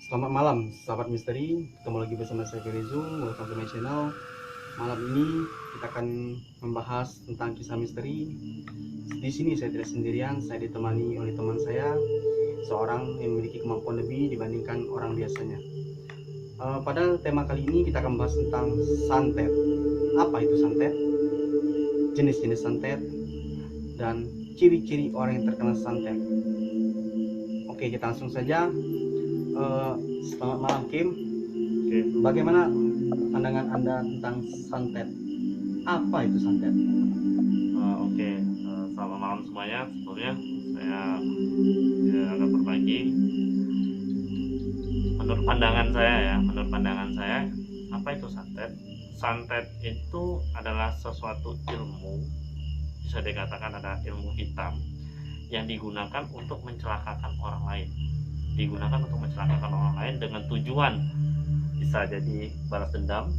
Selamat malam, sahabat misteri. Ketemu lagi bersama saya Firizu. Welcome to my channel. Malam ini kita akan membahas tentang kisah misteri. Di sini saya tidak sendirian, saya ditemani oleh teman saya, seorang yang memiliki kemampuan lebih dibandingkan orang biasanya. Pada tema kali ini kita akan membahas tentang santet. Apa itu santet? Jenis-jenis santet dan ciri-ciri orang yang terkena santet. Oke, kita langsung saja. Selamat malam Kim. Oke. Bagaimana pandangan Anda tentang santet? Apa itu santet? Oke. Selamat malam semuanya. Sebelumnya saya akan berbagi menurut pandangan saya, apa itu santet? Santet itu adalah sesuatu ilmu, bisa dikatakan ada ilmu hitam yang digunakan untuk mencelakakan orang lain. Dengan tujuan bisa jadi balas dendam,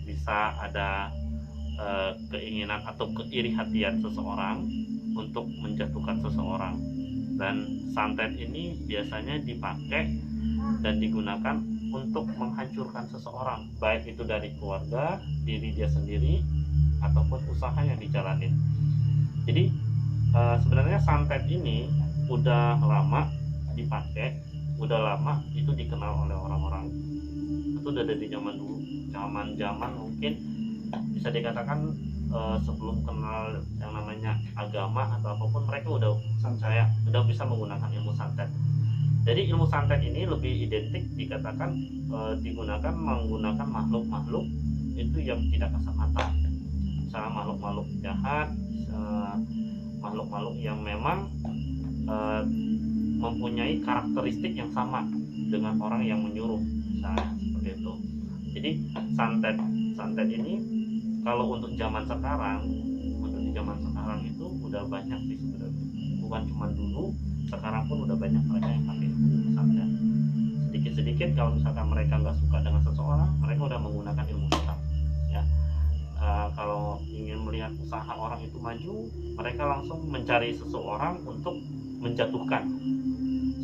bisa ada keinginan atau keiri hatian seseorang untuk menjatuhkan seseorang. Dan santet ini biasanya dipakai dan digunakan untuk menghancurkan seseorang, baik itu dari keluarga, diri dia sendiri, ataupun usaha yang dijalanin. Jadi sebenarnya santet ini udah lama dipakai, udah lama itu dikenal oleh orang-orang. Itu udah dari zaman dulu, zaman mungkin bisa dikatakan sebelum kenal yang namanya agama atau apapun, mereka udah bisa menggunakan ilmu santet. Jadi ilmu santet ini lebih identik dikatakan digunakan menggunakan makhluk-makhluk itu yang tidak kasat mata, misalnya makhluk-makhluk jahat, makhluk-makhluk yang memang mempunyai karakteristik yang sama dengan orang yang menyuruh, misalnya seperti itu. Jadi santet ini kalau untuk zaman sekarang itu udah banyak sih sebenarnya, bukan cuma dulu, sekarang pun udah banyak mereka yang pakai ilmu santet. Sedikit kalau misalkan mereka nggak suka dengan seseorang, mereka udah menggunakan ilmu hitam ya. Kalau ingin melihat usaha orang itu maju, mereka langsung mencari seseorang untuk menjatuhkan,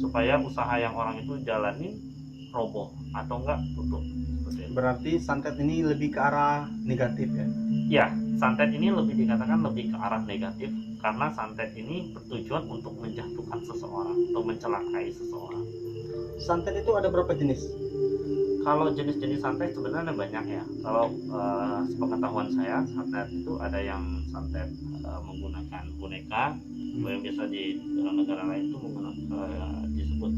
supaya usaha yang orang itu jalanin roboh atau enggak tutup. Berarti santet ini lebih ke arah negatif ya? Ya, santet ini lebih dikatakan lebih ke arah negatif, karena santet ini bertujuan untuk menjatuhkan seseorang atau mencelakai seseorang. Santet itu ada berapa jenis? Kalau jenis-jenis santet sebenarnya banyak ya. Kalau sepengetahuan saya, santet itu ada yang santet menggunakan boneka, yang biasa di negara lain itu disebut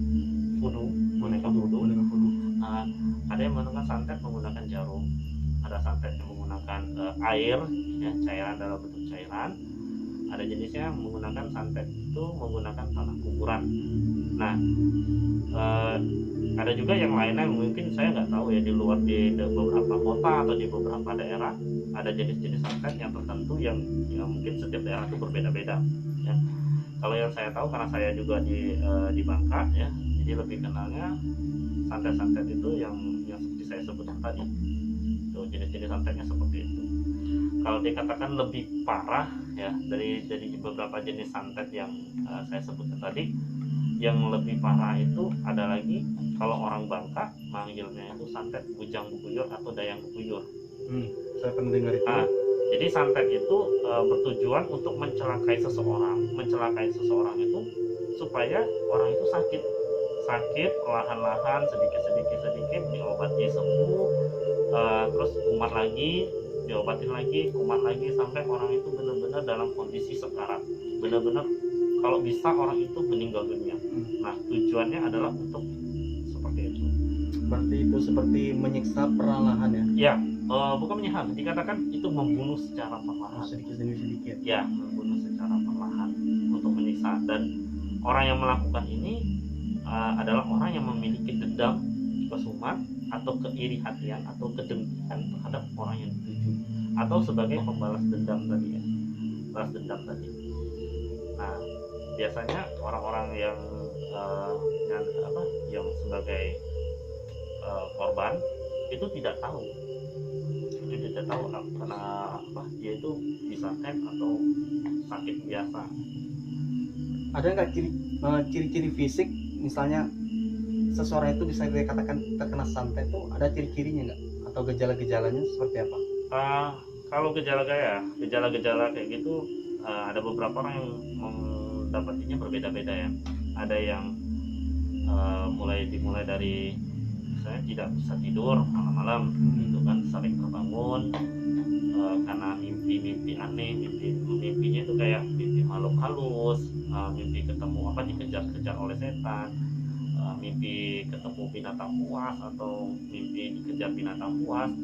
voodoo, boneka voodoo. Ada yang menggunakan santet menggunakan jarum, ada santet yang menggunakan air, ya, cairan dalam bentuk cairan. Ada jenisnya yang menggunakan santet itu menggunakan tanah kuburan. Nah, ada juga yang lainnya mungkin saya nggak tahu ya, di luar di beberapa kota atau di beberapa daerah ada jenis-jenis santet yang tertentu yang mungkin setiap daerah itu berbeda-beda ya. Kalau yang saya tahu, karena saya juga di Bangka ya, jadi lebih kenalnya santet-santet itu yang seperti saya sebutkan tadi. Itu jenis-jenis santetnya seperti itu. Kalau dikatakan lebih parah ya, dari beberapa jenis santet yang saya sebutkan tadi, yang lebih parah itu ada lagi. Kalau orang Bangka manggilnya itu santet bujang bubuyur atau dayang bubuyur. Saya pernah dengar itu. Jadi santet itu bertujuan untuk mencelakai seseorang itu supaya orang itu sakit perlahan-lahan, sedikit diobati sembuh, terus kumat lagi, diobatin lagi, kumat lagi, sampai orang itu benar-benar dalam kondisi sekarat, benar-benar kalau bisa orang itu meninggal dunia. Nah, tujuannya adalah untuk seperti itu. Berarti itu seperti menyiksa perlahan ya? Ya, bukan menyiksa, dikatakan itu membunuh secara perlahan. Sedikit demi sedikit. Ya, membunuh secara perlahan untuk menyiksa. Dan orang yang melakukan ini adalah orang yang memiliki dendam, kesumat, atau keiri hatian atau kedengkian terhadap orang yang dituju, atau sebagai pembalas dendam tadi ya, balas dendam tadi. Nah, biasanya orang-orang yang sebagai korban itu tidak tahu karena apa dia itu disantet atau sakit biasa. Ada nggak ciri-ciri fisik, misalnya seseorang itu bisa dikatakan terkena santet itu ada ciri-cirinya nggak? Atau gejala-gejalanya seperti apa? Kalau gejala-gejala kayak gitu, ada beberapa orang yang mendapatinya berbeda-beda ya. Ada yang dimulai dari misalnya tidak bisa tidur malam-malam, gitu kan, sering terbangun karena mimpi-mimpi aneh, mimpinya itu kayak mimpi makhluk halus, mimpi ketemu dikejar-kejar oleh setan, mimpi ketemu binatang buas atau mimpi dikejar binatang buas.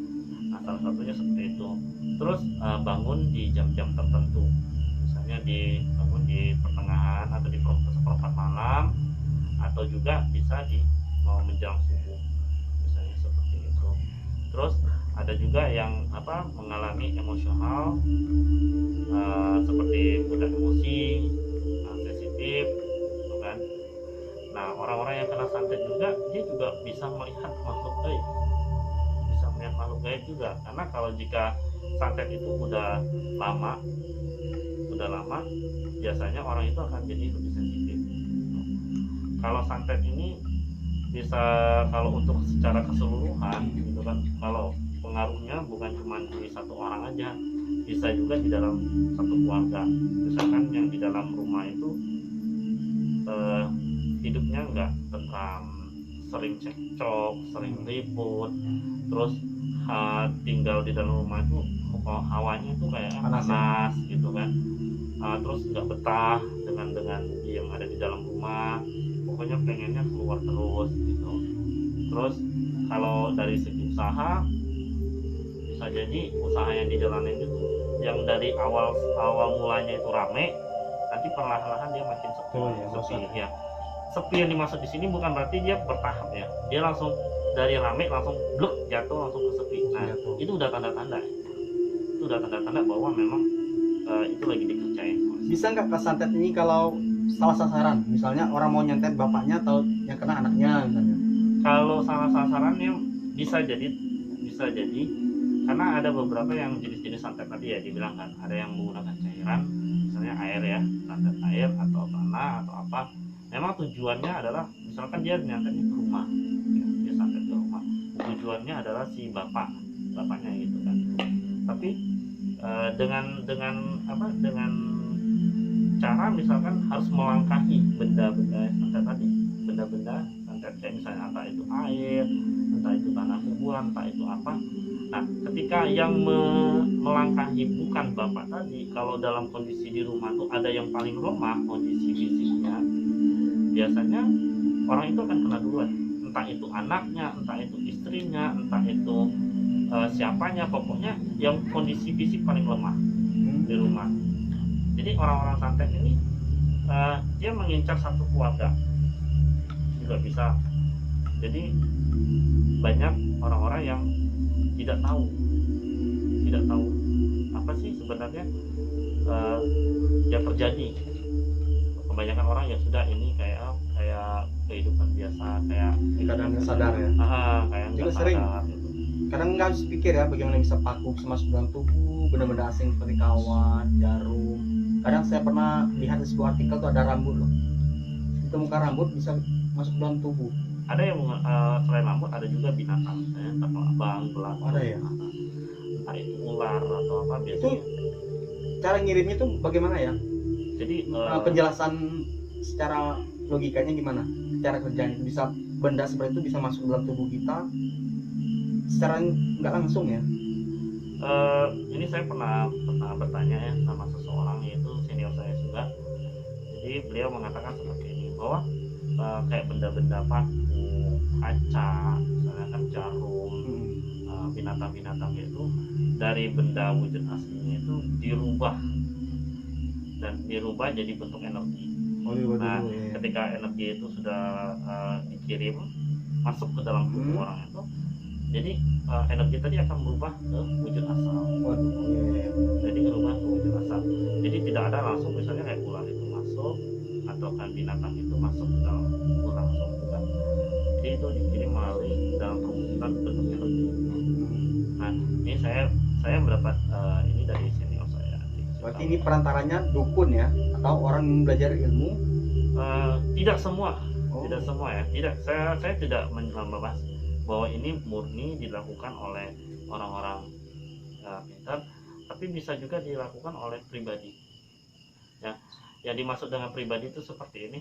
Nah, salah satunya seperti itu. Terus bangun di jam-jam tertentu, misalnya bangun di pertengahan atau di seperempat malam, atau juga bisa mau menjelang subuh, misalnya seperti itu. Terus ada juga yang mengalami emosional, seperti mudah emosi, sensitif, gitu kan. Nah, orang-orang yang kena santet juga, dia juga bisa melihat makhluk gaib juga. Karena kalau jika santet itu udah lama, biasanya orang itu akan jadi lebih sensitif. Kalau santet ini bisa, kalau untuk secara keseluruhan gitu kan, kalau pengaruhnya bukan cuma di satu orang aja, bisa juga di dalam satu keluarga. Misalkan yang di dalam rumah itu hidupnya nggak tentram, sering cekcok, sering ribut, terus tinggal di dalam rumah itu hawanya itu kayak panas gitu kan, terus nggak betah dengan yang ada di dalam rumah, pokoknya pengennya keluar terus gitu. Terus kalau dari segi usaha, bisa jadi usaha yang dijalanin itu yang dari awal mulanya itu rame, nanti perlahan-lahan dia makin sepi. Ya, sepi yang dimaksud di sini bukan berarti dia bertahap ya, dia langsung dari rame langsung blok jatuh langsung ke sepi. Nah, itu udah tanda-tanda bahwa memang itu lagi dikerjain. Bisa nggak ke santet ini kalau salah sasaran, misalnya orang mau nyantet bapaknya atau yang kena anaknya misalnya? Kalau salah sasarannya bisa jadi, karena ada beberapa yang jenis-jenis santet tadi ya dibilang kan, ada yang menggunakan cairan, misalnya air ya, santet air atau tanah atau apa. Memang tujuannya adalah, misalkan dia nyantetnya ke rumah, ya, dia santet ke rumah, tujuannya adalah si bapaknya gitu kan. Tapi dengan cara misalkan harus melangkahi benda-benda santet tadi, benda-benda santet kayak misalnya entah itu air, entah itu tanah kuburan, entah itu apa. Nah, ketika yang melangkahi bukan bapak tadi, kalau dalam kondisi di rumah tuh ada yang paling lemah kondisi fisiknya, biasanya orang itu akan kena duluan, entah itu anaknya, entah itu istrinya, entah itu siapanya, pokoknya yang kondisi fisik paling lemah di rumah. Jadi orang-orang santet ini dia mengincar satu keluarga juga bisa. Jadi banyak orang-orang yang tidak tahu apa sih sebenarnya yang terjadi. Kebanyakan orang ya sudah ini kayak kehidupan biasa, kayak kadang nggak sadar ya. Kayak juga nggak sering sadar gitu. Kadang nggak habis pikir ya bagaimana bisa paku masuk dalam tubuh, benda-benda asing seperti kawat, jarum. Kadang saya pernah lihat di sebuah artikel tuh ada rambut loh, ditemukan rambut bisa masuk dalam tubuh. Ada yang selain rambut ada juga binatang, misalnya terbang, belatung, ada ya, entah itu ular atau apa biasanya. Itu cara ngirimnya tuh bagaimana ya? Jadi penjelasan secara logikanya gimana? Cara kerjanya itu bisa, benda seperti itu bisa masuk dalam tubuh kita secara nggak langsung ya? Ini saya pernah bertanya ya sama seseorang, yaitu senior saya juga. Jadi beliau mengatakan seperti ini, bahwa kayak benda-benda paku, kaca, misalnya kan jarum, binatang-binatang itu dari benda wujud aslinya itu dirubah jadi bentuk energi. Nah, ketika energi itu sudah dikirim masuk ke dalam tubuh orang itu, jadi energi tadi akan berubah ke wujud asal. Jadi berubah ke wujud asal. Jadi tidak ada langsung misalnya kayak ular itu masuk atau kan binatang itu masuk ke dalam tubuh langsung, bukan. Jadi itu dikirim melalui dalam perwujudan bentuk energi. Nah, ini saya mendapat ini dari senior saya. Berarti ini perantaranya dukun ya, atau orang yang belajar ilmu? Tidak semua. Tidak semua ya, tidak. Saya tidak membahas bahwa ini murni dilakukan oleh orang-orang pintar, tapi bisa juga dilakukan oleh pribadi. Ya, yang dimaksud dengan pribadi itu seperti ini.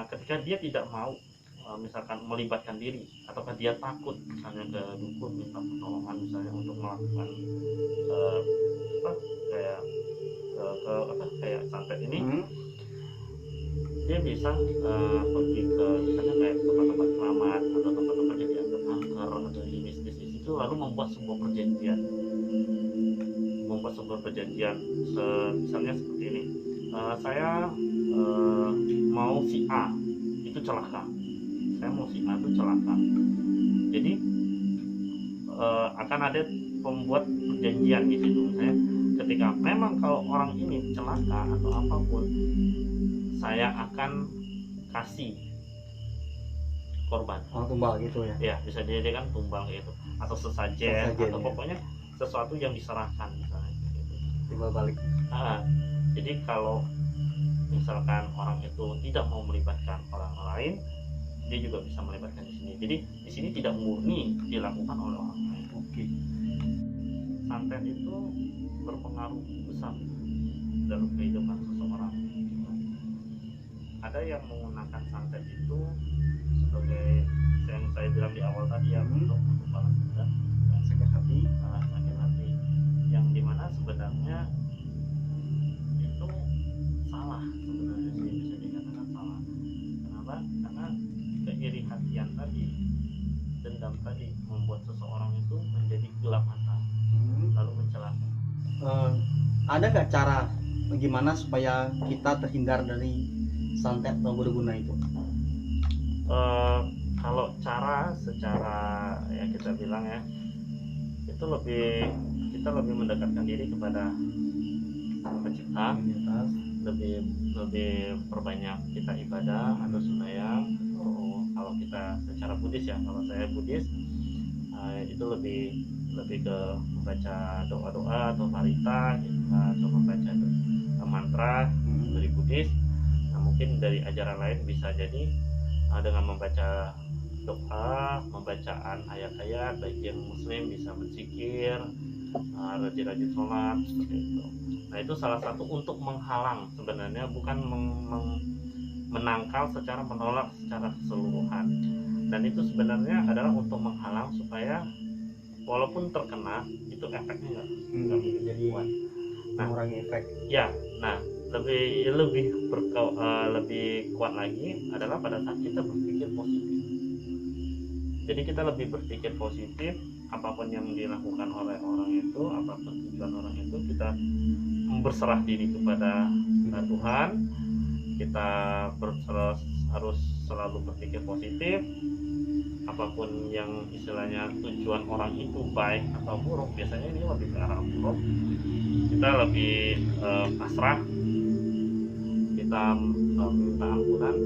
Ketika dia tidak mau misalkan melibatkan diri, ataukah dia takut misalnya ke dukun minta pertolongan misalnya untuk melakukan apa kayak kayak santet ini, dia bisa pergi ke misalnya kayak tempat-tempat keramat atau tempat-tempat yang dianggap angker atau di mistis itu, lalu membuat sebuah perjanjian misalnya seperti ini. Saya mau si A itu celaka, jadi akan ada pembuat perjanjian di situ. Misalnya ketika memang kalau orang ini celaka atau apapun, saya akan kasih korban. Tumbal gitu ya. Ya, bisa dijadikan tumbal gitu, atau sesajen atau pokoknya sesuatu yang diserahkan misalnya gitu. Timbal balik. Jadi kalau misalkan orang itu tidak mau melibatkan orang lain, dia juga bisa melibatkan di sini. Jadi di sini tidak murni dilakukan oleh orang lain. Oke. Santet itu berpengaruh besar dalam kehidupan seseorang. Ada yang menggunakan santet itu sebagai yang saya bilang di awal tadi ya, untuk balas dendam, sakit hati, yang dimana sebenarnya itu salah, sebenarnya sih bisa dikatakan salah. Kenapa? Karena keiri hatian tadi, dendam tadi, membuat seseorang itu menjadi gelap mata, lalu mencelaka. Ada nggak cara bagaimana supaya kita terhindar dari santet atau guna itu? Kalau cara secara ya kita bilang ya, itu kita lebih mendekatkan diri kepada pencipta, lebih perbanyak kita ibadah atau sembahyang. Kalau kita secara Buddhis ya, kalau saya Buddhis, itu lebih ke membaca doa-doa atau parita gitu, atau membaca mantra dari Buddhis. Nah, mungkin dari ajaran lain bisa jadi dengan membaca doa, membacaan ayat-ayat, baik yang muslim bisa berzikir, rajin-rajin sholat seperti itu. Nah, itu salah satu untuk menghalang, sebenarnya bukan menangkal secara menolak secara keseluruhan. Dan itu sebenarnya adalah untuk menghalang supaya walaupun terkena itu efeknya nggak jadi kuat. Nah, mengurangi efek. Ya, nah lebih kuat lagi adalah pada saat kita berpikir positif. Jadi kita lebih berpikir positif, apapun yang dilakukan oleh orang itu, apapun tujuan orang itu, kita berserah diri kepada Tuhan. Kita harus selalu berpikir positif. Apapun yang istilahnya tujuan orang itu baik atau buruk, biasanya ini lebih ke arah buruk. Kita lebih pasrah, kita minta ampunan,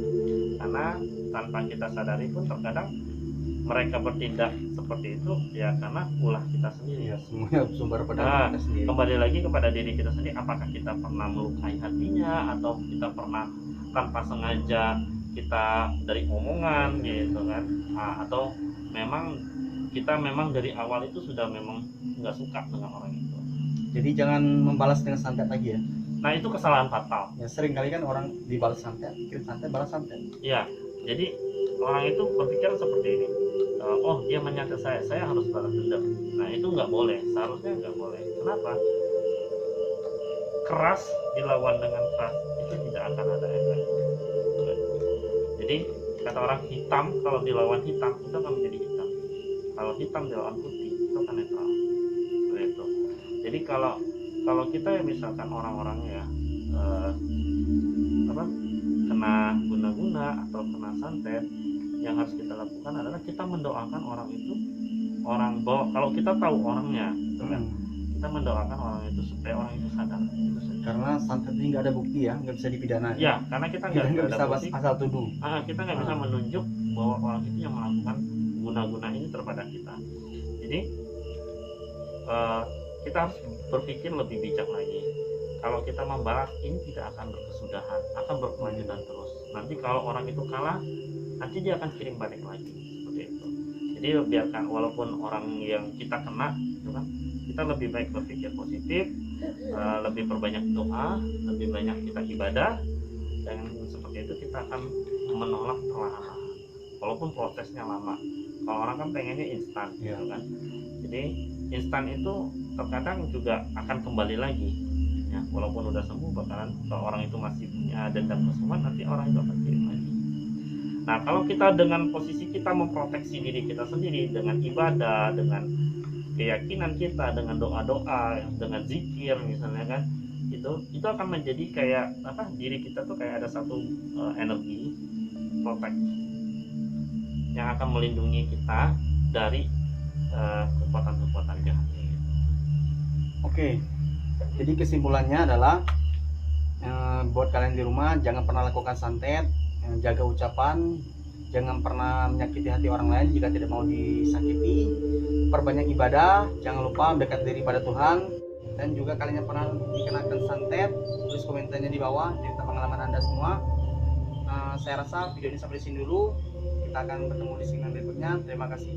karena tanpa kita sadari pun terkadang mereka bertindak seperti itu ya karena ulah kita sendiri. Ya, semuanya sumber pada kita sendiri. Kembali lagi kepada diri kita sendiri, apakah kita pernah melukai hatinya, atau kita pernah tanpa sengaja kita dari omongan gitu kan, atau memang kita dari awal itu sudah memang nggak suka dengan orang itu. Jadi jangan membalas dengan santet lagi ya. Nah, itu kesalahan fatal. Ya, sering kali kan orang dibalas santet, kirim santet, balas santet. Iya, jadi orang itu berpikir seperti ini. Oh, dia menyantet saya harus balas dendam. Nah, itu nggak boleh, seharusnya nggak boleh. Kenapa? Keras dilawan dengan keras itu tidak akan ada efek. Jadi kata orang, hitam kalau dilawan hitam itu akan menjadi hitam. Kalau hitam dilawan putih itu akan netral. Seperti itu. Jadi kalau kita ya misalkan orang-orangnya kena guna-guna atau kena santet, yang harus kita lakukan adalah kita mendoakan orang itu, kalau kita tahu orangnya gitu kan, kita mendoakan orang itu supaya orang itu sadar. Itu saja. Karena santet ini nggak ada bukti ya, nggak bisa dipidana. Ya, karena kita nggak bisa bukti, asal tuduh. Kita nggak bisa menunjuk bahwa orang itu yang melakukan guna-guna ini terhadap kita. Jadi kita harus berpikir lebih bijak lagi. Kalau kita membalas, ini tidak akan berkesudahan, akan berkelanjutan terus. Nanti kalau orang itu kalah, nanti dia akan kirim balik lagi, seperti itu. Jadi biarkan, walaupun orang yang kita kena gitu kan, kita lebih baik berpikir positif, lebih perbanyak doa, lebih banyak kita ibadah, dan seperti itu kita akan menolak perlahan-lahan walaupun prosesnya lama. Kalau orang kan pengennya instan gitu kan, jadi instan itu terkadang juga akan kembali lagi ya, walaupun udah sembuh bakalan, kalau orang itu masih punya dendam kesumat, nanti orang itu akan kirim lagi. Nah, kalau kita dengan posisi kita memproteksi diri kita sendiri dengan ibadah, dengan keyakinan kita, dengan doa-doa, dengan zikir misalnya kan, itu akan menjadi kayak apa, diri kita tuh kayak ada satu energi protect yang akan melindungi kita dari kekuatan-kekuatan jahat gitu. Oke, jadi kesimpulannya adalah buat kalian di rumah jangan pernah lakukan santet, jaga ucapan, jangan pernah menyakiti hati orang lain jika tidak mau disakiti, perbanyak ibadah, jangan lupa dekat diri pada Tuhan. Dan juga kalian yang pernah dikenakan santet, tulis komentarnya di bawah cerita pengalaman Anda semua. Saya rasa video ini sampai di sini dulu, kita akan bertemu di segmen berikutnya. Terima kasih.